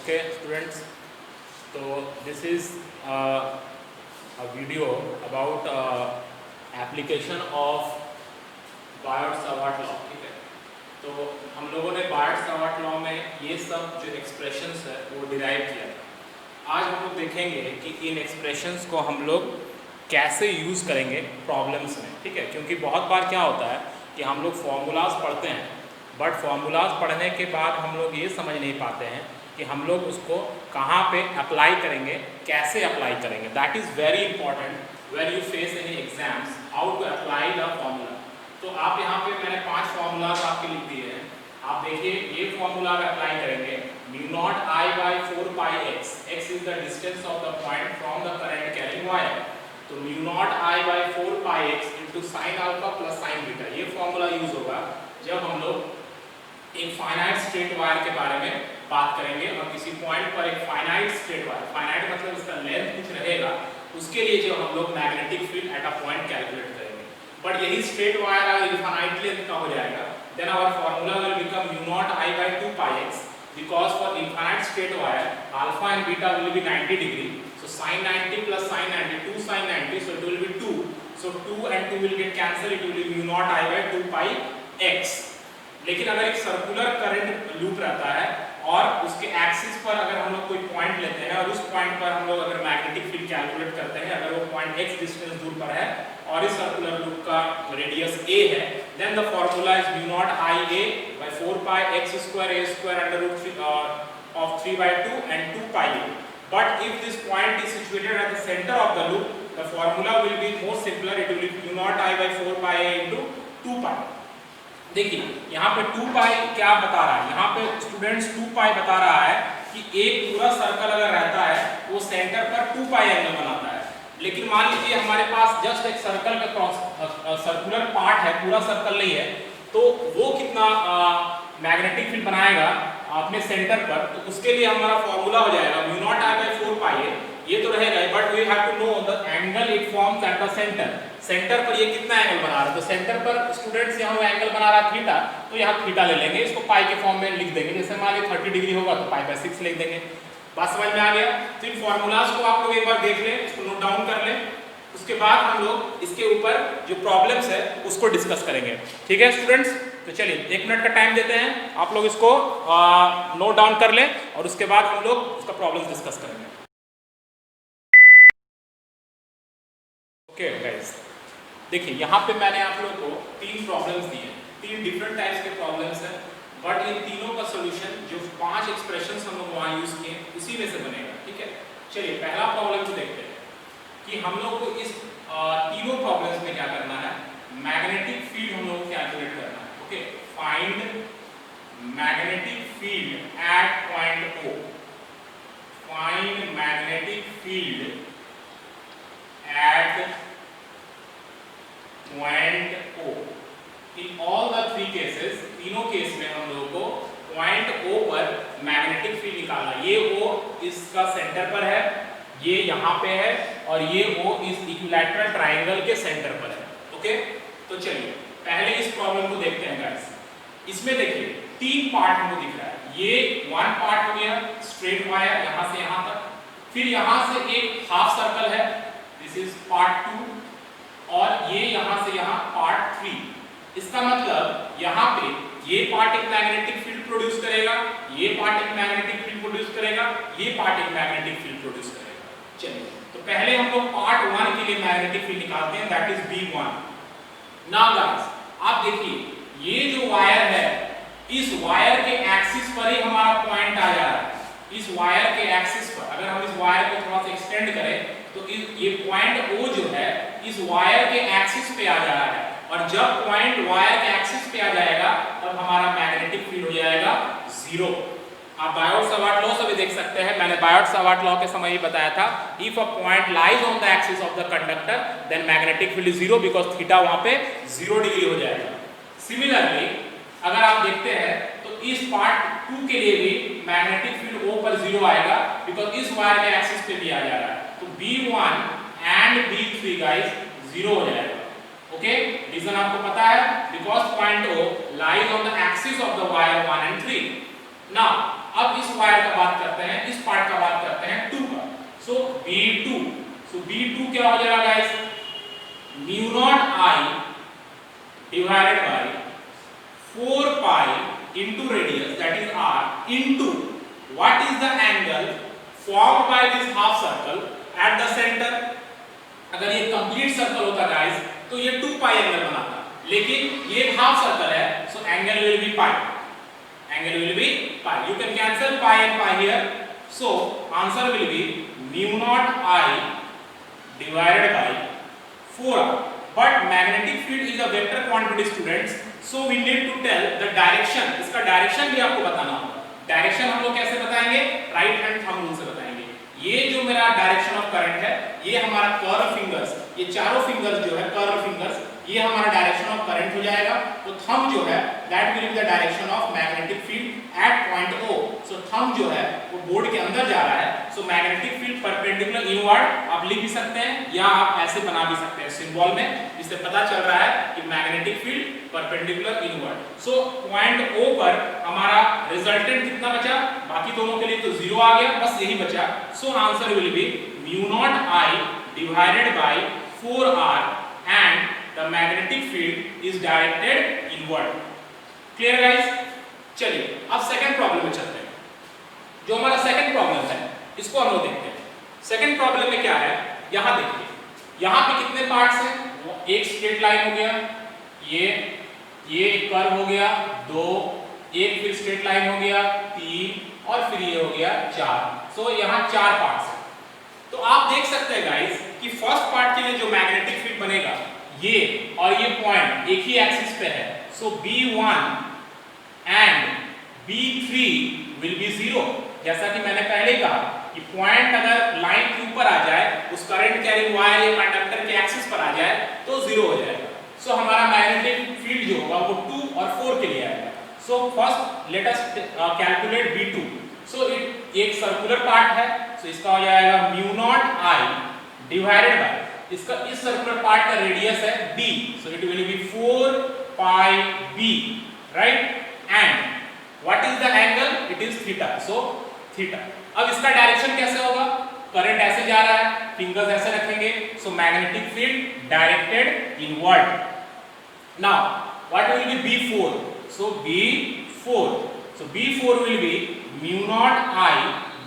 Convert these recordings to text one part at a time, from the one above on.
Okay, students, so this is a video about application of Biot Savart law. ठीक है, तो हम लोगों ने बायट-सावर्ट लॉ में ये सब जो एक्सप्रेशंस है वो डिराइव किया था. आज हम लोग देखेंगे कि इन एक्सप्रेशंस को हम लोग कैसे यूज़ करेंगे प्रॉब्लम्स में. ठीक है, क्योंकि बहुत बार क्या होता है कि हम लोग फॉर्मूलाज पढ़ते हैं, बट फॉर्मूलाज पढ़ने के बाद हम लोग ये समझ नहीं पाते हैं कि हम लोग उसको कहाँ पे अप्लाई करेंगे, कैसे अप्लाई करेंगे. That is very important when you face any exams, how to apply the formula. तो आप यहाँ पे मैंने 5 फार्मूलाज आपके लिख दिए हैं. आप देखिए, ये फॉर्मूला अप्लाई करेंगे mu naught I by 4 pi x. X is the distance of the point from the current carrying wire. तो mu naught I by 4 pi x into sine alpha plus sine beta. ये formula use होगा जब हम लोग एक finite straight wire के बारे में बात करेंगे और किसी पॉइंट पर एक फाइनाइट स्ट्रेट वायर, फाइनाइट मतलब इसका लेंथ कुछ रहेगा, उसके लिए जो हम लोग magnetic field at a point calculate करेंगे. बट यही स्ट्रेट वायर अगर इनफाइनाइट लेंथ का हो जाएगा, then our formula will become mu naught I by 2 pi x, because for infinite straight wire alpha and beta will be 90 degree. So sin 90 plus sin 90, 2 sin 90, so it will be 2. So 2 and 2 will get cancelled, it will be mu naught I by 2 pi x. लेकिन अगर एक circular current loop रहता है और उसके axis पर अगर हम लोग कोई पॉइंट लेते हैं और उस पॉइंट पर हम लोग अगर मैग्नेटिक फील्ड कैलकुलेट करते हैं, अगर वो पॉइंट x डिस्टेंस दूर पर है और इस सर्कुलर लूप का रेडियस a है, then the formula is mu naught I a by 4 pi x square a square under root 3 of 3 by 2 and 2 pi a. But if this point is situated at the center of the loop, the formula will be more simpler. It will be mu naught I by 4 pi a into 2 pi. देखिए यहाँ पे 2 पाई क्या बता रहा है, यहाँ पे students 2 पाई बता रहा है कि एक पूरा सर्कल अगर रहता है वो सेंटर पर 2 पाई एंगल बनाता है. लेकिन मान लीजिए हमारे पास जस्ट एक सर्कल का क्रॉस सर्कुलर पार्ट है, पूरा सर्कल नहीं है, तो वो कितना मैग्नेटिक फील्ड बनाएगा अपने सेंटर पर. तो उसके लिए हमारा फॉर्मूला हो जाएगा mu naught I by 4 pi a. ये तो रहेगा, but we have to know the angle it forms at the centre. Centre पर ये कितना एंगल बना रहा है, तो सेंटर पर स्टूडेंट्स यहाँ एंगल बना रहा है थीटा, तो यहाँ थीटा ले लेंगे, इसको पाई के फॉर्म में लिख देंगे. जैसे मान लीजिए 30 डिग्री होगा तो पाई बाई 6 लिख देंगे. बात समझ में आ गया. तो इन फॉर्मूलाज को आप लोग एक बार देख लें, इसको नोट डाउन कर लें, उसके बाद हम लोग इसके ऊपर जो प्रॉब्लम्स है उसको डिस्कस करेंगे. ठीक है स्टूडेंट्स, तो चलिए 1 मिनट का टाइम देते हैं, आप लोग इसको नोट डाउन कर लें और उसके बाद हम लोग उसका प्रॉब्लम डिस्कस करेंगे. ओके गाइस, देखिए यहाँ पे मैंने आप लोगों को 3 प्रॉब्लम्स दिए, 3 डिफरेंट टाइप्स के प्रॉब्लम्स हैं, बट इन तीनों का सॉल्यूशन जो 5 एक्सप्रेशंस हम लोग वहाँ यूज किए उसी में से बनेगा. ठीक है, चलिए पहला प्रॉब्लम को देखते हैं कि हम लोग को इस तीनों प्रॉब्लम्स में क्या करना है, मैग्नेटिक फील्ड हम लोग को कैलकुलेट करना है. Okay, find magnetic field eight point O. Find magnetic field eight point O. In all the 3 cases, तीनों केस में हम लोगों को पॉइंट O पर मैग्नेटिक फील्ड निकालना. ये O इसका सेंटर पर है, ये यहाँ पे है, और ये O इस इक्विलैटरल ट्रायंगल के सेंटर पर है. ओके, तो चलिए पहले इस प्रॉब्लम को देखते हैं गाइस. इसमें देखिए 3 पार्ट हमको दिख रहा है. ये 1 पार्ट हो गया स्ट्रेट वायर यहाँ से यहाँ तक, फिर यहाँ से एक हाफ सर्कल है, दिस इज पार्ट 2, और ये यहाँ से यहाँ पार्ट 3. इसका मतलब यहाँ पे ये पार्ट एक मैग्नेटिक फील्ड प्रोड्यूस करेगा, ये पार्ट एक मैग्नेटिक फील्ड प्रोड्यूस करेगा, ये पार्ट एक मैग्नेटिक फील्ड प्रोड्यूस करेगा. चलिए तो पहले हम लोग पार्ट 1 के लिए मैग्नेटिक फील्ड निकालते हैं, that is B1. Now guys आप देखिए ये जो वायर है, इस वायर के एक्सिस पर ही हमारा पॉइंट आ जा रहा है. इस वायर के एक्सिस पर अगर हम इस वायर को थोड़ा सा एक्सटेंड करें तो ये पॉइंट O जो है इस वायर के एक्सिस पे आ जा रहा है, और जब पॉइंट वायर के एक्सिस पे आ जाएगा तब हमारा मैग्नेटिक फील्ड हो जाएगा 0. आप बायट-सावर्ट लॉ से भी देख सकते हैं, मैंने बायट-सावर्ट लॉ के समय ही बताया था, if a point lies on the axis of the conductor then magnetic field is 0 because theta वहां पे 0 डिग्री हो जाएगा. सिमिलरली अगर आप देखते हैं तो इस पार्ट 2 के लिए भी मैग्नेटिक फील्ड O पर 0 आएगा बिकॉज इस वायर के एक्सिस पे भी आ जा रहा है. तो B1 एंड B3 गाइस 0 हो जाएगा. ओके, रीजन आपको पता है, because point O lies on the axis of the wire 1 and 3. Now अब इस वायर का बात करते हैं, इस पार्ट का बात करते हैं 2 का। सो B2, सो B2 क्या हो जाएगा guys, mu naught I divided by 4 pi into radius that is R into what is the angle formed by this half circle eight the centre. अगर ये कंप्लीट सर्कल होता गाइस तो ये 2 पाई एंगल बनाता, लेकिन ये हाफ सर्कल है, so angle will be pi, angle will be pi. You can cancel pi and pi here. So answer will be mu naught I divided by 4r. But magnetic field is a vector quantity students. So we need to tell the direction. इसका direction भी आपको बताना होगा। Direction हम लोग कैसे बताएंगे, right hand thumb rule से बताएंगे। ये जो मेरा डायरेक्शन ऑफ करंट है, ये हमारा कर्व फिंगर्स, ये चारों फिंगर्स जो है कर्व फिंगर्स, ये हमारा डायरेक्शन ऑफ करंट हो जाएगा। तो थंब जो है that will be the direction of magnetic field eight point O। So thumb जो है वो बोर्ड के अंदर जा रहा है, so magnetic field perpendicular inward आप लिख भी सकते हैं या आप ऐसे बना भी सकते हैं सिंबल में, जिससे पता चल रहा है कि magnetic field perpendicular inward. So point O पर हमारा रिजल्टेंट कितना बचा, बाकी दोनों के लिए तो 0 आ गया, बस यही बचा। So answer will be mu naught I divided by 4r and the magnetic field is directed inward. Clear guys? चलिए अब सेकंड प्रॉब्लम में चलते हैं। जो हमारा सेकंड प्रॉब्लम है इसको हम लोग देखते हैं। सेकंड प्रॉब्लम में क्या है, यहाँ देखिए, यहाँ पे कितने पार्ट्स हैं, एक स्ट्रेट लाइन हो गया, ये एक कर्व हो गया, 2, एक फिर स्ट्रेट लाइन हो गया, 3 और फिर ये हो गया 4। सो यहाँ 4 पार्ट्स हैं। तो आप देख सकते हैं गाइस कि फर्स्ट पार्ट के लिए जो मैग्नेटिक फील्ड बनेगा, ये और ये पॉइंट एक ही एक्सिस पे है, सो B1 and B3 will be 0। जैसा कि मैंने पहले कहा कि पॉइंट अगर लाइन के ऊपर आ जाए, उस करंट कैरिंग वायर या कंडक्टर के एक्सिस पर आ जाए तो 0 हो जाएगा। सो हमारा मैग्नेटिक फील्ड जो होगा वो 2 और 4 के लिए आएगा। So first let us calculate B2। सो एक सर्कुलर पार्ट है, सो इसका हो जाएगा mu naught I divided by, इसका इस सर्कुलर पार्ट का रेडियस है d, so it will B 4 pi b, right, and what is the angle, it is theta, so theta. अब इसका डायरेक्शन कैसे होगा, करंट ऐसे जा रहा है, फिंगर्स ऐसे रखेंगे, so magnetic field directed inward. Now what will be B4, so B4, so B4 will B mu naught I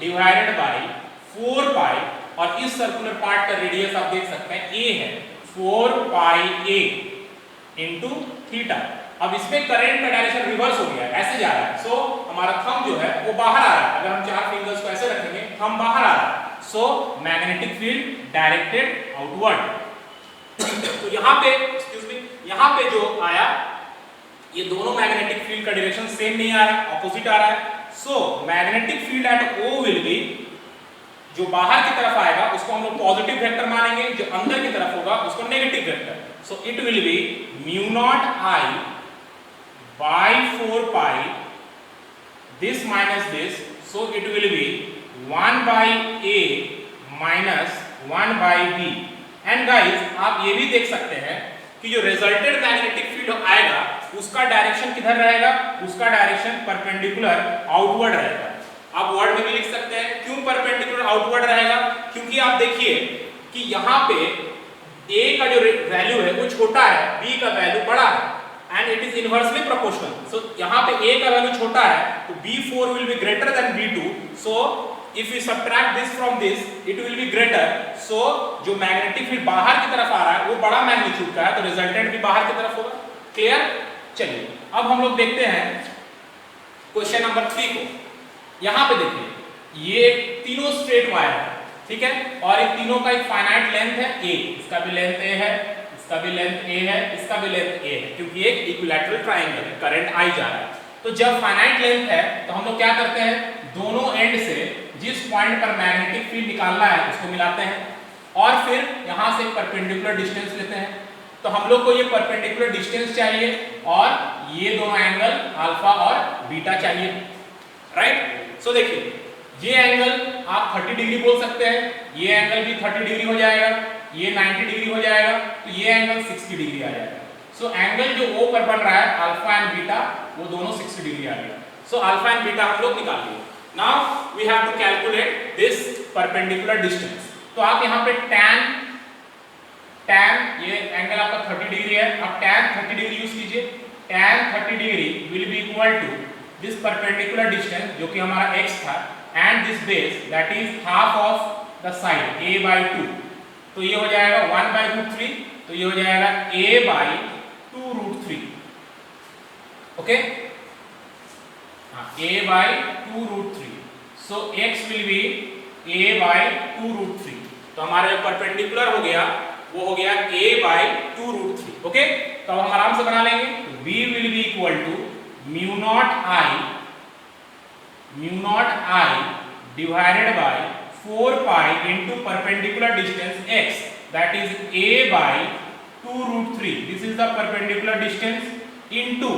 divided by 4 पाई, और इस सर्कुलर पार्ट का रेडियस आप देख सकते हैं a है, 4 पाई a इनटू थीटा। अब इसमें करंट का डायरेक्शन रिवर्स हो गया है, ऐसे जा रहा है, सो हमारा थंब जो है वो बाहर आ रहा है। अगर हम 4 फिंगर्स को ऐसे रखेंगे, थंब बाहर आ रहा है, so magnetic field directed outward. तो यहाँ पे एक्सक्यूज मी, यहाँ पे जो आया, ये दोनों मैग्नेटिक फील्ड का डायरेक्शन सेम नहीं आ रहा है, ऑपोजिट आ रहा है। So magnetic field eight O will be, जो बाहर की तरफ आएगा उसको हम लोग पॉजिटिव वेक्टर मानेंगे, जो अंदर की तरफ होगा उसको negative vector. So it will B mu naught I by 4 pi this minus this, so it will be 1 by A minus 1 by B। And guys आप ये भी देख सकते हैं कि जो रिजल्टेड मैग्नेटिक फील्ड आएगा उसका डायरेक्शन किधर रहेगा, उसका डायरेक्शन परपेंडिकुलर आउटवर्ड रहेगा। आप वर्ड में भी लिख सकते हैं, क्यों परपेंडिकुलर आउटवर्ड रहेगा, क्योंकि आप देखिए कि यहाँ पे A का जो वैल्यू है वो छोटा है, B का वैल्यू बड़ा है, and it is inversely proportional. So यहाँ पे A का वैल्यू छोटा है तो B4 will be greater than B2, so if you subtract this from this it will be greater. So जो मैग्नेटिक फील्ड बाहर की तरफ आ रहा है वो बड़ा मैग्नीट्यूड का है, तो रिजल्टेंट भी बाहर की तरफ होगा। क्लियर? चलिए अब हम लोग देखते हैं क्वेश्चन नंबर 3 को। यहाँ पे देखिए ये तीनों स्ट्रेट वायर है, ठीक है, और इन तीनों का एक फाइनाइट लेंथ है a, इसका भी लेंथ a है, इसका भी लेंथ a है, इसका भी लेंथ a है, क्योंकि एक इक्विलैटरल ट्रायंगल है, करंट I जा रहा है। तो जब फाइनाइट लेंथ है तो हम लोग क्या करते हैं, दोनों एंड से जिस पॉइंट पर मैग्नेटिक फील्ड निकालना है उसको मिलाते हैं, और फिर यहाँ से परपेंडिकुलर डिस्टेंस लेते हैं। तो हम लोग को ये परपेंडिकुलर डिस्टेंस चाहिए और ये दोनों एंगल अल्फा और बीटा चाहिए, राइट। सो देखिए ये एंगल आप 30 डिग्री बोल सकते हैं, ये एंगल भी 30 डिग्री हो जाएगा, ये 90 डिग्री हो जाएगा, तो ये एंगल 60 डिग्री आ जाएगा। सो एंगल जो O पर बन रहा है अल्फा एंड बीटा, वो दोनों 60 डिग्री आ गया। सो अल्फा एंड बीटा हम लोग निकाल लिए। Now we have to calculate this perpendicular distance. तो आप यहाँ पे tan ये एंगल आपका 30 डिग्री है, आप tan 30 डिग्री यूज कीजिए। tan 30 degree will be equal to this perpendicular distance जो कि हमारा x था and this base that is half of the side a by 2। तो ये हो जाएगा 1 by √3, तो ये हो जाएगा a by 2 √3। Okay, a by 2 √3, so x will be a by 2 √3। तो हमारा जो परपेंडिकुलर हो गया वो हो गया a by 2 √3। ओके, तो हम आराम से बना लेंगे। तो v will be equal to mu naught I divided by 4 pi into perpendicular distance x, that is a by 2 √3, this is the perpendicular distance, into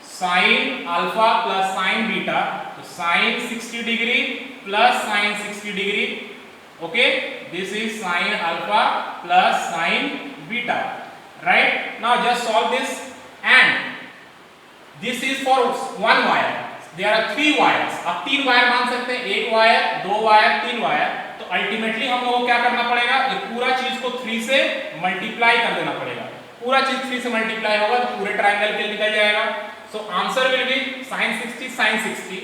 sin alpha plus sin beta, so sin 60 degree plus sin 60 degree, okay, this is sin alpha plus sin beta, right? Now just solve this, and this is for one wire, there are 3 wires। आप 3 wire मान सकते हैं, 1 wire, 2 wire, 3 wire. तो ultimately हम लोगों को क्या करना पड़ेगा, ये पूरा चीज को 3 से मल्टीप्लाई कर देना पड़ेगा। पूरा चीज 3 से मल्टीप्लाई होगा तो पूरे ट्रायंगल के निकल जाएगा। So answer will be sin 60 sin 60,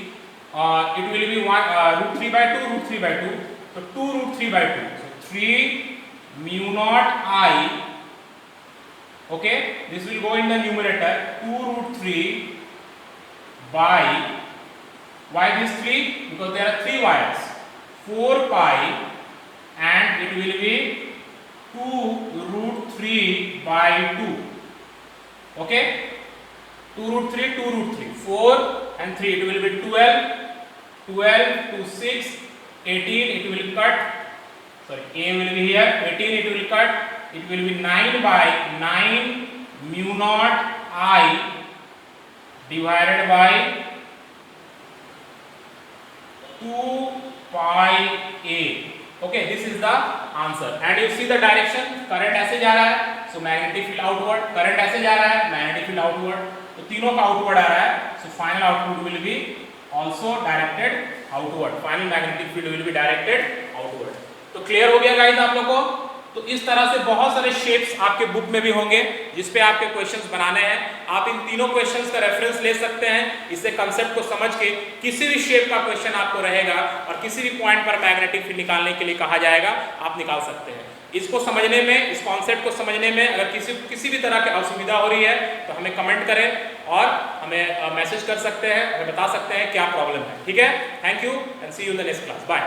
it will be √3 by 2 √3 by 2, so 2 √3 by 2, so 3 mu naught I, okay, this will go in the numerator, 2 √3 by, why this 3? Because there are 3 wires, 4 pi, and it will be 2 √3 by 2, okay, 2 √3 2 √3, 4 and 3, it will be 12 to 6, 18, it will cut, sorry, a will be here, 18 it will cut, it will be 9 by 9 mu naught I divided by 2 pi a, okay, this is the answer। and you see the direction, current ऐसे जा रहा है, so magnetic field outward, current ऐसे जा रहा है, magnetic field outward, तो तीनों का आउटवर्ड आ रहा है, so final output will be also directed outward, final magnetic field will be directed outward। तो क्लियर हो गया गाइस आप लोगों को। तो इस तरह से बहुत सारे शेप्स आपके बुक में भी होंगे जिस पे आपके क्वेश्चंस बनाने हैं। आप इन तीनों क्वेश्चंस का रेफरेंस ले सकते हैं, इससे कांसेप्ट को समझ के किसी भी शेप का क्वेश्चन आपको रहेगा और किसी भी पॉइंट पर मैग्नेटिक फील्ड निकालने के लिए कहा जाएगा, आप निकाल सकते हैं। इसको समझने में, इस कॉन्सेप्ट को समझने में अगर किसी भी तरह की असुविधा हो रही है तो हमें कमेंट करें और हमें मैसेज कर सकते हैं, हमें बता सकते हैं क्या प्रॉब्लम है। ठीक है, thank you and see you in the next class, bye.